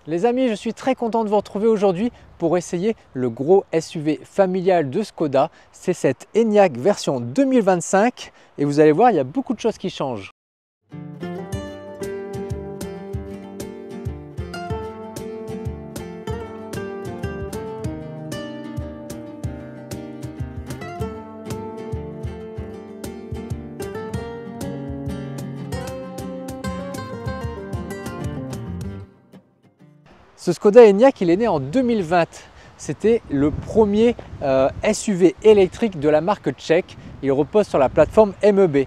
Les amis, je suis très content de vous retrouver aujourd'hui pour essayer le gros SUV familial de Skoda. C'est cette Enyaq version 2025 et vous allez voir, il y a beaucoup de choses qui changent. Ce Skoda Enyaq, il est né en 2020. C'était le premier SUV électrique de la marque tchèque. Il repose sur la plateforme MEB.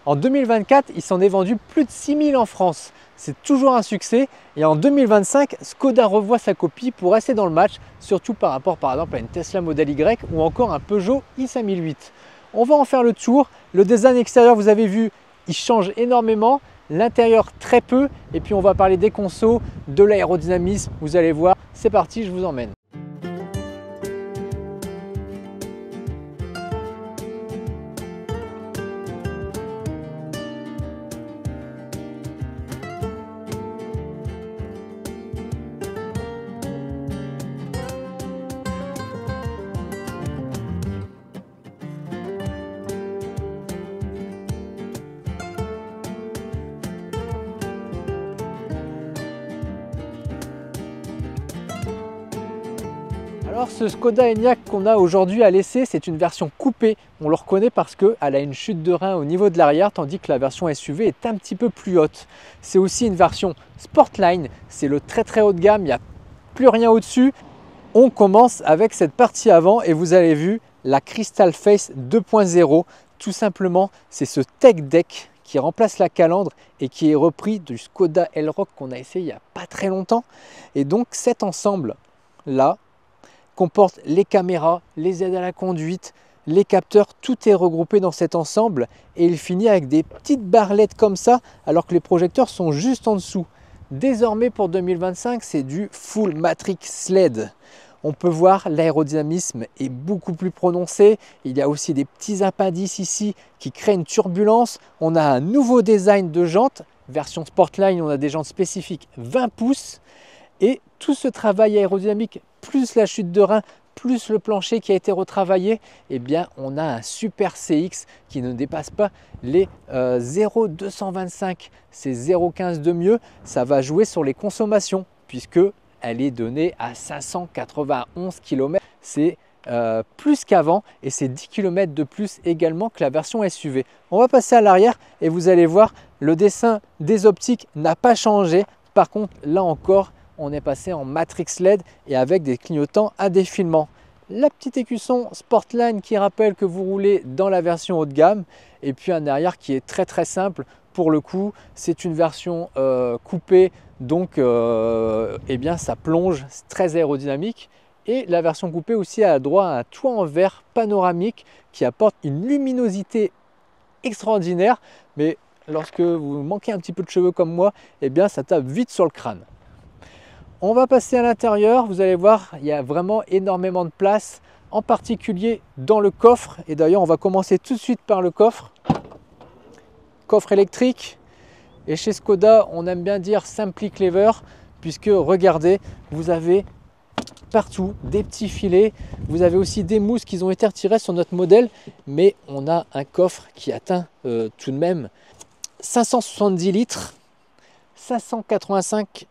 En 2024, il s'en est vendu plus de 6000 en France. C'est toujours un succès. Et en 2025, Skoda revoit sa copie pour rester dans le match, surtout par rapport par exemple à une Tesla Model Y ou encore un Peugeot i5008. On va en faire le tour. Le design extérieur, vous avez vu, il change énormément. L'intérieur très peu, et puis on va parler des consos, de l'aérodynamisme, vous allez voir, c'est parti, je vous emmène. Alors ce Skoda Enyaq qu'on a aujourd'hui à l'essai, c'est une version coupée. On le reconnaît parce qu'elle a une chute de rein au niveau de l'arrière, tandis que la version SUV est un petit peu plus haute. C'est aussi une version Sportline, c'est le très haut de gamme, il n'y a plus rien au-dessus. On commence avec cette partie avant et vous avez vu la Crystal Face 2.0. Tout simplement, c'est ce Tech Deck qui remplace la calandre et qui est repris du Skoda Elroq qu'on a essayé il n'y a pas très longtemps. Et donc cet ensemble-là comporte les caméras, les aides à la conduite, les capteurs, tout est regroupé dans cet ensemble et il finit avec des petites barrettes comme ça alors que les projecteurs sont juste en dessous. Désormais pour 2025, c'est du full matrix LED. On peut voir l'aérodynamisme est beaucoup plus prononcé. Il y a aussi des petits appendices ici qui créent une turbulence. On a un nouveau design de jantes. Version Sportline, on a des jantes spécifiques 20 pouces. Et tout ce travail aérodynamique, plus la chute de rein, plus le plancher qui a été retravaillé, eh bien on a un super CX qui ne dépasse pas les 0,225. C'est 0,15 de mieux. Ça va jouer sur les consommations puisque elle est donnée à 591 km. C'est plus qu'avant et c'est 10 km de plus également que la version SUV. On va passer à l'arrière et vous allez voir, le dessin des optiques n'a pas changé. Par contre, là encore, on est passé en matrix LED et avec des clignotants à défilement. La petite écusson Sportline qui rappelle que vous roulez dans la version haut de gamme et puis un arrière qui est très simple. Pour le coup, c'est une version coupée, donc eh bien, ça plonge, c'est très aérodynamique. Et la version coupée aussi a droit à un toit en verre panoramique qui apporte une luminosité extraordinaire. Mais lorsque vous manquez un petit peu de cheveux comme moi, eh bien, ça tape vite sur le crâne. On va passer à l'intérieur, vous allez voir, il y a vraiment énormément de place, en particulier dans le coffre. Et d'ailleurs, on va commencer tout de suite par le coffre. Coffre électrique. Et chez Skoda, on aime bien dire Simply Clever, puisque regardez, vous avez partout des petits filets. Vous avez aussi des mousses qui ont été retirées sur notre modèle, mais on a un coffre qui atteint tout de même 570 litres, 585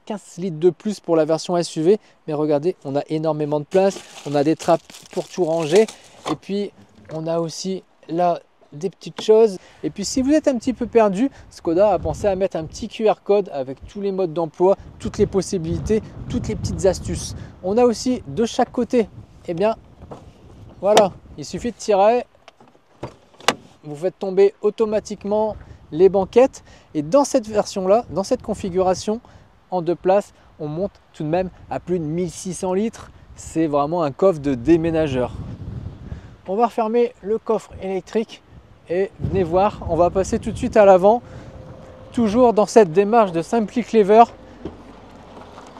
15 litres de plus pour la version SUV, mais regardez, on a énormément de place, on a des trappes pour tout ranger, et puis on a aussi là des petites choses. Et puis si vous êtes un petit peu perdu, Skoda a pensé à mettre un petit QR code avec tous les modes d'emploi, toutes les possibilités, toutes les petites astuces. On a aussi de chaque côté, eh bien voilà, il suffit de tirer, vous faites tomber automatiquement les banquettes, et dans cette version là, dans cette configuration en deux places, on monte tout de même à plus de 1600 litres. C'est vraiment un coffre de déménageur. On va refermer le coffre électrique et venez voir, on va passer tout de suite à l'avant. Toujours dans cette démarche de Simply Clever.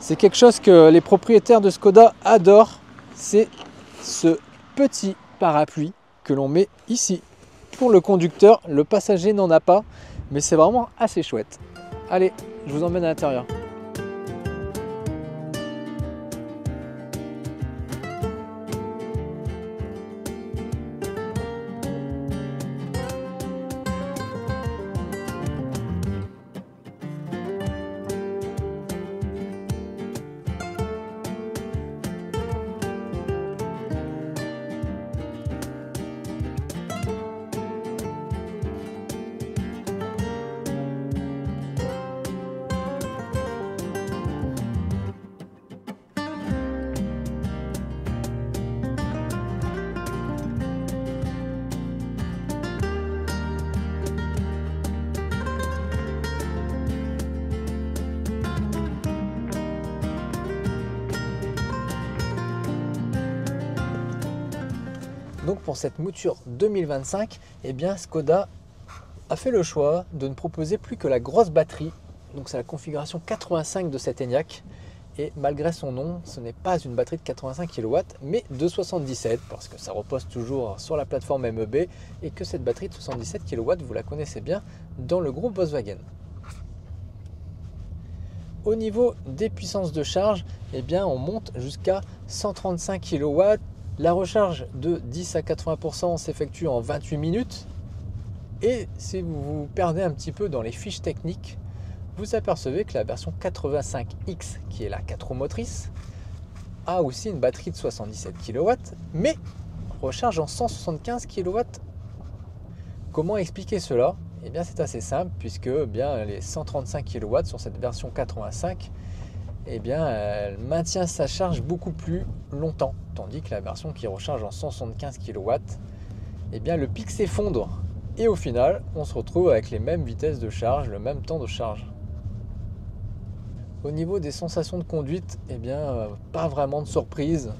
C'est quelque chose que les propriétaires de Skoda adorent. C'est ce petit parapluie que l'on met ici. Pour le conducteur, le passager n'en a pas, mais c'est vraiment assez chouette. Allez, je vous emmène à l'intérieur. Donc pour cette mouture 2025, eh bien Škoda a fait le choix de ne proposer plus que la grosse batterie. Donc c'est la configuration 85 de cette Enyaq. Et malgré son nom, ce n'est pas une batterie de 85 kW, mais de 77, parce que ça repose toujours sur la plateforme MEB, et que cette batterie de 77 kW, vous la connaissez bien dans le groupe Volkswagen. Au niveau des puissances de charge, eh bien, on monte jusqu'à 135 kW. La recharge de 10 à 80% s'effectue en 28 minutes. Et si vous vous perdez un petit peu dans les fiches techniques, vous apercevez que la version 85X, qui est la 4 roues motrices, a aussi une batterie de 77 kW, mais recharge en 175 kW. Comment expliquer cela? Eh bien, c'est assez simple, puisque bien, les 135 kW sur cette version 85, eh bien, elle maintient sa charge beaucoup plus longtemps, tandis que la version qui recharge en 175 kW, eh bien, le pic s'effondre. Et au final, on se retrouve avec les mêmes vitesses de charge, le même temps de charge. Au niveau des sensations de conduite, eh bien, pas vraiment de surprise.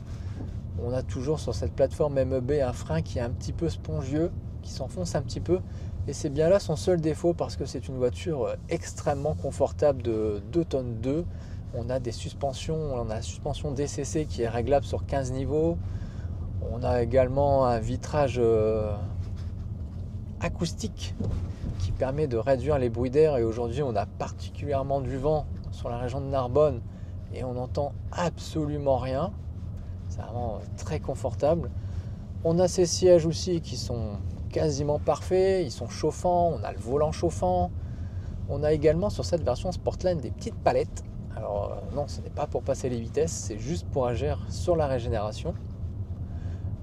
On a toujours sur cette plateforme MEB un frein qui est un petit peu spongieux, qui s'enfonce un petit peu. Et c'est bien là son seul défaut, parce que c'est une voiture extrêmement confortable de 2 tonnes 2. On a des suspensions, on a la suspension DCC qui est réglable sur 15 niveaux. On a également un vitrage acoustique qui permet de réduire les bruits d'air. Et aujourd'hui, on a particulièrement du vent sur la région de Narbonne et on n'entend absolument rien. C'est vraiment très confortable. On a ces sièges aussi qui sont quasiment parfaits, ils sont chauffants, on a le volant chauffant. On a également sur cette version Sportline des petites palettes. Alors non, ce n'est pas pour passer les vitesses, c'est juste pour agir sur la régénération.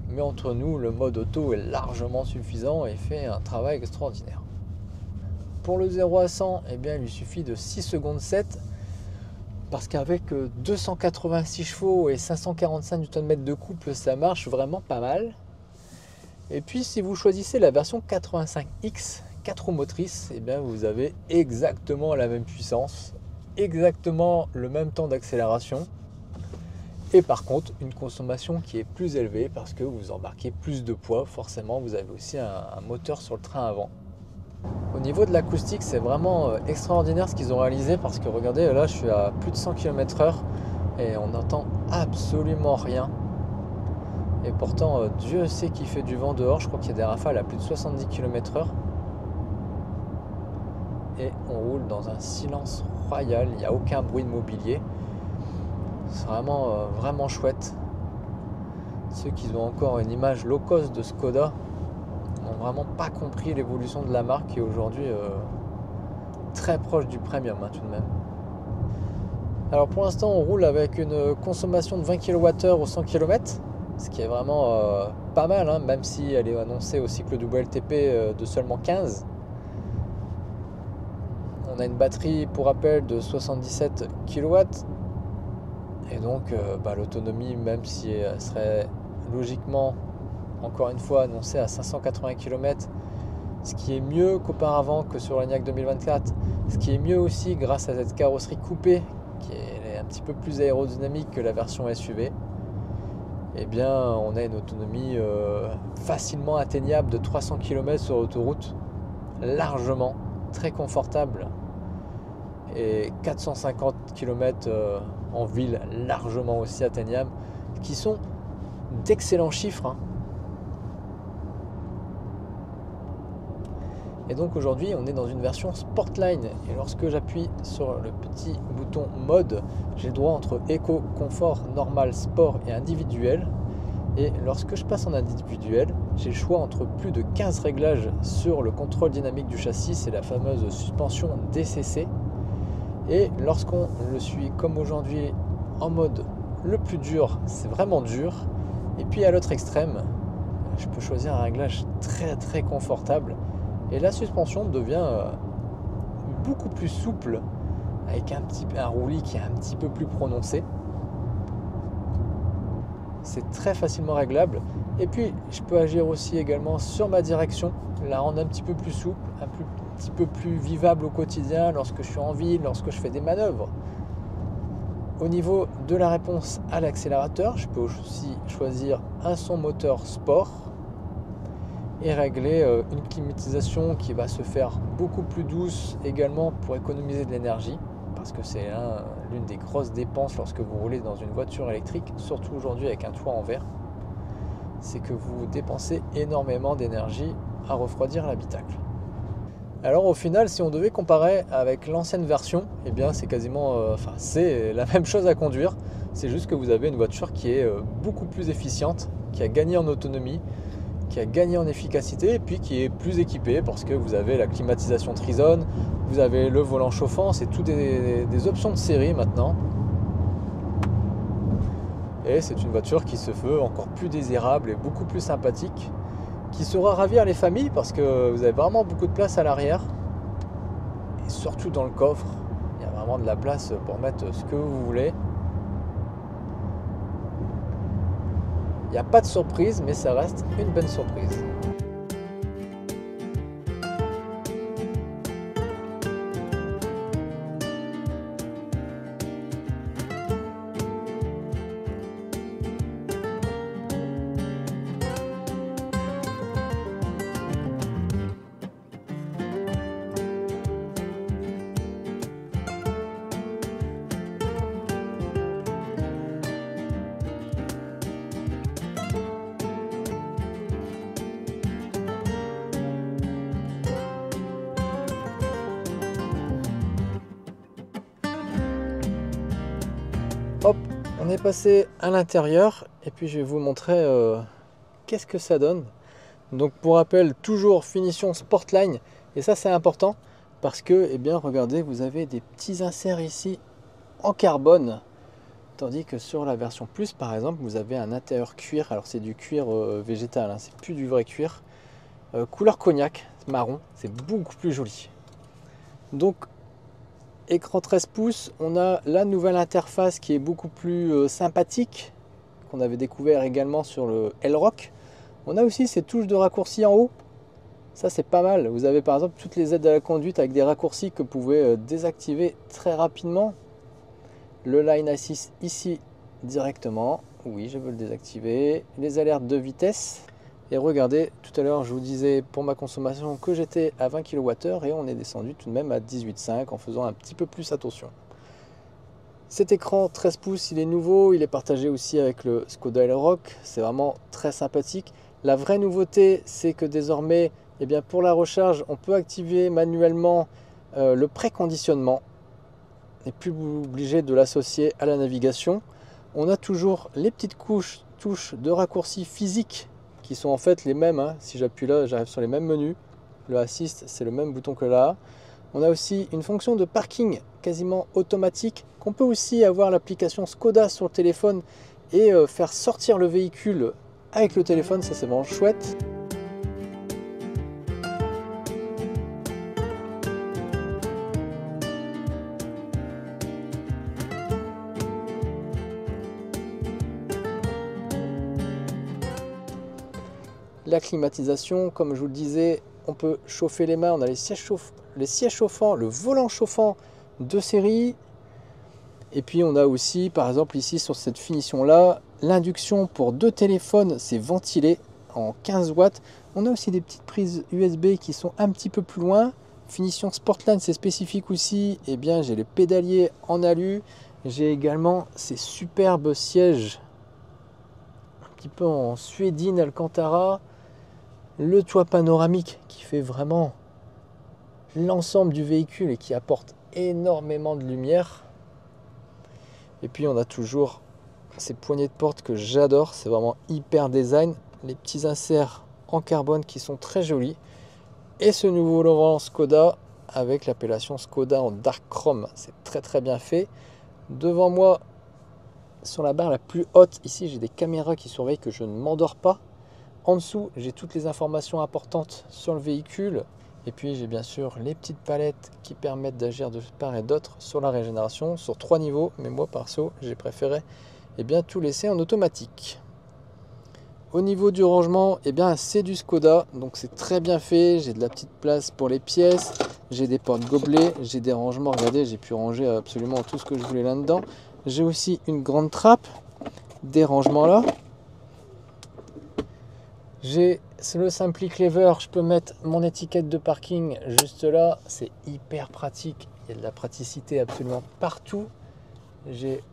Mais entre nous, le mode auto est largement suffisant et fait un travail extraordinaire. Pour le 0 à 100, eh bien, il lui suffit de 6 secondes 7, parce qu'avec 286 chevaux et 545 Nm de couple, ça marche vraiment pas mal. Et puis si vous choisissez la version 85X, 4 roues motrices, eh bien, vous avez exactement la même puissance, exactement le même temps d'accélération. Et par contre, une consommation qui est plus élevée parce que vous embarquez plus de poids. Forcément, vous avez aussi un moteur sur le train avant. Au niveau de l'acoustique, c'est vraiment extraordinaire ce qu'ils ont réalisé, parce que regardez, là je suis à plus de 100 km/h et on n'entend absolument rien. Et pourtant, Dieu sait qu'il fait du vent dehors. Je crois qu'il y a des rafales à plus de 70 km/h. Et on roule dans un silence royal, il n'y a aucun bruit de mobilier. C'est vraiment, vraiment chouette. Ceux qui ont encore une image low cost de Škoda n'ont vraiment pas compris l'évolution de la marque, qui est aujourd'hui très proche du premium tout de même. Alors pour l'instant, on roule avec une consommation de 20 kWh au 100 km, ce qui est vraiment pas mal, même si elle est annoncée au cycle WLTP de seulement 15. On a une batterie, pour rappel, de 77 kW. Et donc l'autonomie, même si elle serait logiquement, encore une fois, annoncée à 580 km, ce qui est mieux qu'auparavant, que sur l'Enyaq 2024, ce qui est mieux aussi grâce à cette carrosserie coupée qui est un petit peu plus aérodynamique que la version SUV, eh bien on a une autonomie facilement atteignable de 300 km sur l'autoroute, largement, très confortable, et 450 km en ville, largement aussi atteignables, qui sont d'excellents chiffres. Et donc aujourd'hui, on est dans une version Sportline, et lorsque j'appuie sur le petit bouton mode, j'ai le droit entre éco, confort, normal, sport et individuel. Et lorsque je passe en individuel, j'ai le choix entre plus de 15 réglages sur le contrôle dynamique du châssis, c'est la fameuse suspension DCC. Et lorsqu'on le suit comme aujourd'hui en mode le plus dur, c'est vraiment dur. Et puis à l'autre extrême, je peux choisir un réglage très très confortable. Et la suspension devient beaucoup plus souple, avec un roulis qui est un petit peu plus prononcé. C'est très facilement réglable. Et puis je peux agir aussi également sur ma direction, la rendre un petit peu plus souple, un petit peu plus vivable au quotidien, lorsque je suis en ville, lorsque je fais des manœuvres. Au niveau de la réponse à l'accélérateur, je peux aussi choisir un son moteur sport, et régler une climatisation qui va se faire beaucoup plus douce également pour économiser de l'énergie, parce que c'est l'une des grosses dépenses lorsque vous roulez dans une voiture électrique, surtout aujourd'hui avec un toit en verre, c'est que vous dépensez énormément d'énergie à refroidir l'habitacle. Alors au final, si on devait comparer avec l'ancienne version, eh bien c'est quasiment, c'est la même chose à conduire. C'est juste que vous avez une voiture qui est beaucoup plus efficiente, qui a gagné en autonomie, qui a gagné en efficacité et puis qui est plus équipée parce que vous avez la climatisation Trizone, vous avez le volant chauffant, c'est tout des options de série maintenant. Et c'est une voiture qui se veut encore plus désirable et beaucoup plus sympathique, qui saura ravir les familles parce que vous avez vraiment beaucoup de place à l'arrière et surtout dans le coffre, il y a vraiment de la place pour mettre ce que vous voulez. Il n'y a pas de surprise, mais ça reste une bonne surprise. Hop, on est passé à l'intérieur et puis je vais vous montrer qu'est-ce que ça donne. Donc pour rappel, toujours finition Sportline et ça c'est important parce que, eh bien regardez, vous avez des petits inserts ici en carbone, tandis que sur la version Plus par exemple, vous avez un intérieur cuir. Alors c'est du cuir végétal, hein, c'est plus du vrai cuir, couleur cognac, marron, c'est beaucoup plus joli. Donc écran 13 pouces, on a la nouvelle interface qui est beaucoup plus sympathique, qu'on avait découvert également sur le L-Rock. On a aussi ces touches de raccourci en haut, ça c'est pas mal. Vous avez par exemple toutes les aides à la conduite avec des raccourcis que vous pouvez désactiver très rapidement. Le Line Assist ici directement, oui je veux le désactiver. Les alertes de vitesse. Et regardez, tout à l'heure je vous disais pour ma consommation que j'étais à 20 kWh et on est descendu tout de même à 18,5 en faisant un petit peu plus attention. Cet écran 13 pouces, il est nouveau, il est partagé aussi avec le Skoda Elroq, c'est vraiment très sympathique. La vraie nouveauté, c'est que désormais, eh bien, pour la recharge, on peut activer manuellement le préconditionnement. On n'est plus obligé de l'associer à la navigation. On a toujours les petites touches de raccourci physique qui sont en fait les mêmes, hein. Si j'appuie là, j'arrive sur les mêmes menus. Le Assist, c'est le même bouton que là. On a aussi une fonction de parking quasiment automatique, qu'on peut aussi avoir l'application Skoda sur le téléphone et faire sortir le véhicule avec le téléphone, ça c'est vraiment chouette. La climatisation, comme je vous le disais, on peut chauffer les mains, on a les sièges chauffants, le volant chauffant de série. Et puis on a aussi, par exemple ici sur cette finition là, l'induction pour 2 téléphones, c'est ventilé en 15 watts. On a aussi des petites prises USB qui sont un petit peu plus loin. Finition Sportline, c'est spécifique aussi. Eh bien j'ai les pédaliers en alu. J'ai également ces superbes sièges un petit peu en suédine Alcantara. Le toit panoramique qui fait vraiment l'ensemble du véhicule et qui apporte énormément de lumière. Et puis on a toujours ces poignées de porte que j'adore, c'est vraiment hyper design. Les petits inserts en carbone qui sont très jolis. Et ce nouveau volant Skoda avec l'appellation Skoda en Dark Chrome, c'est très très bien fait. Devant moi, sur la barre la plus haute, ici j'ai des caméras qui surveillent que je ne m'endors pas. En dessous, j'ai toutes les informations importantes sur le véhicule. Et puis, j'ai bien sûr les petites palettes qui permettent d'agir de part et d'autre sur la régénération, sur 3 niveaux. Mais moi, perso, j'ai préféré tout laisser en automatique. Au niveau du rangement, c'est du Skoda. Donc, c'est très bien fait. J'ai de la petite place pour les pièces. J'ai des portes gobelets. J'ai des rangements. Regardez, j'ai pu ranger absolument tout ce que je voulais là-dedans. J'ai aussi une grande trappe. Des rangements là. J'ai c'est le Simply Clever. Je peux mettre mon étiquette de parking juste là. C'est hyper pratique. Il y a de la praticité absolument partout. J'ai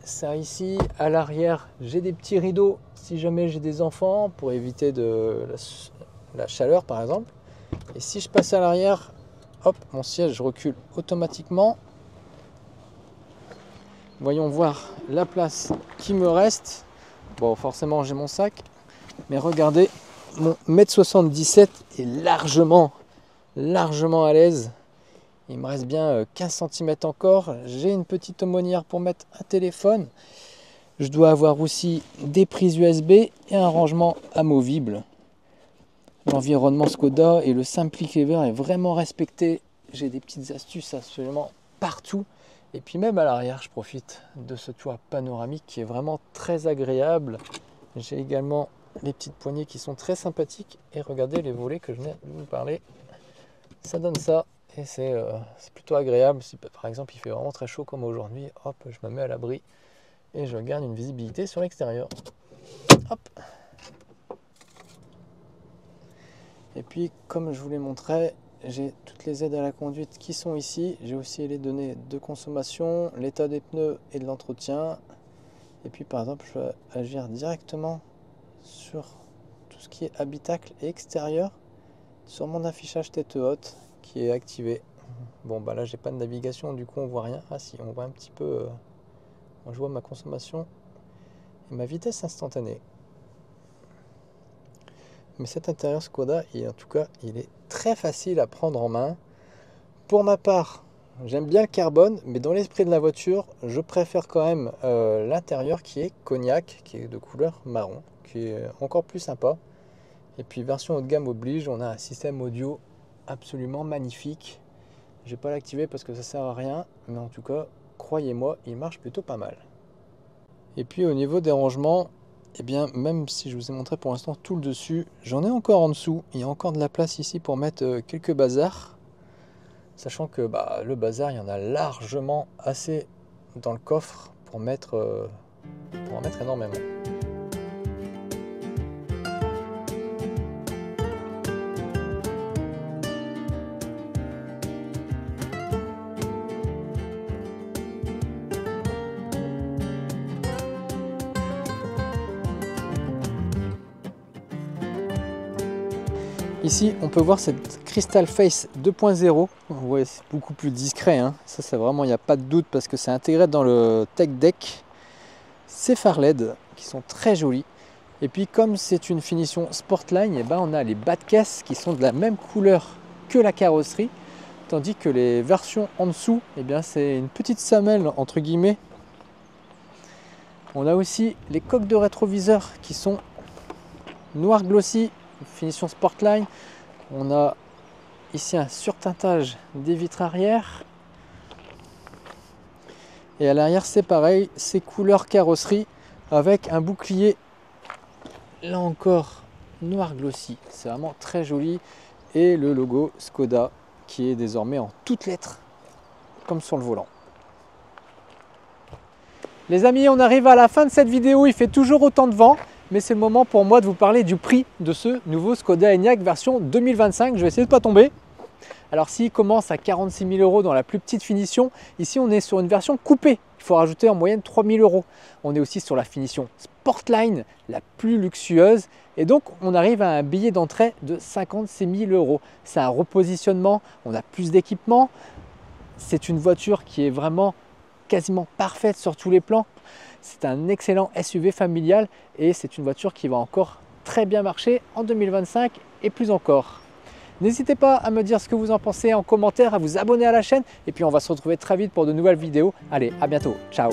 ça ici. À l'arrière, j'ai des petits rideaux si jamais j'ai des enfants pour éviter la chaleur par exemple. Et si je passe à l'arrière, hop, mon siège recule automatiquement. Voyons voir la place qui me reste. Bon, forcément, j'ai mon sac. Mais regardez, mon 1m77 est largement à l'aise. Il me reste bien 15 cm encore. J'ai une petite aumônière pour mettre un téléphone. Je dois avoir aussi des prises USB et un rangement amovible. L'environnement Skoda et le Simply Clever est vraiment respecté. J'ai des petites astuces absolument partout. Et puis même à l'arrière, je profite de ce toit panoramique qui est vraiment très agréable. J'ai également les petites poignées qui sont très sympathiques. Et regardez les volets que je viens de vous parler. Ça donne ça. Et c'est plutôt agréable. Si par exemple il fait vraiment très chaud comme aujourd'hui, hop, je me mets à l'abri et je garde une visibilité sur l'extérieur. Hop. Et puis comme je vous l'ai montré, j'ai toutes les aides à la conduite qui sont ici. J'ai aussi les données de consommation, l'état des pneus et de l'entretien. Et puis par exemple, je peux agir directement sur tout ce qui est habitacle et extérieur sur mon affichage tête haute qui est activé. Bon bah là j'ai pas de navigation, du coup on voit rien. Ah si, on voit un petit peu, je vois ma consommation et ma vitesse instantanée. Mais cet intérieur Skoda, en tout cas, il est très facile à prendre en main. Pour ma part, j'aime bien le carbone, mais dans l'esprit de la voiture, je préfère quand même l'intérieur qui est cognac, qui est de couleur marron, qui est encore plus sympa. Et puis version haut de gamme oblige, on a un système audio absolument magnifique. Je vais pas l'activer parce que ça sert à rien, mais en tout cas, croyez-moi, il marche plutôt pas mal. Et puis au niveau des rangements, eh bien, même si je vous ai montré pour l'instant tout le dessus, j'en ai encore en dessous. Il y a encore de la place ici pour mettre quelques bazars. Sachant que le bazar, il y en a largement assez dans le coffre pour en mettre énormément. Ici, on peut voir cette Crystal Face 2.0. Ouais, c'est beaucoup plus discret, hein. Ça, c'est vraiment, il n'y a pas de doute parce que c'est intégré dans le Tech Deck. Ces phares LED qui sont très jolis. Et puis, comme c'est une finition Sportline, et on a les bas de caisse qui sont de la même couleur que la carrosserie. Tandis que les versions en dessous, c'est une petite semelle entre guillemets. On a aussi les coques de rétroviseur qui sont noir glossy. Finition Sportline, on a ici un surteintage des vitres arrière et à l'arrière c'est pareil, c'est couleur carrosserie avec un bouclier là encore noir glossy, c'est vraiment très joli et le logo Skoda qui est désormais en toutes lettres comme sur le volant. Les amis, on arrive à la fin de cette vidéo, il fait toujours autant de vent. Mais c'est le moment pour moi de vous parler du prix de ce nouveau Skoda Enyaq version 2025. Je vais essayer de ne pas tomber. Alors s'il commence à 46 000 € dans la plus petite finition, ici on est sur une version coupée. Il faut rajouter en moyenne 3 000 €. On est aussi sur la finition Sportline, la plus luxueuse. Et donc on arrive à un billet d'entrée de 56 000 €. C'est un repositionnement, on a plus d'équipement. C'est une voiture qui est vraiment quasiment parfaite sur tous les plans. C'est un excellent SUV familial et c'est une voiture qui va encore très bien marcher en 2025 et plus encore. N'hésitez pas à me dire ce que vous en pensez en commentaire, à vous abonner à la chaîne et puis on va se retrouver très vite pour de nouvelles vidéos. Allez, à bientôt, ciao!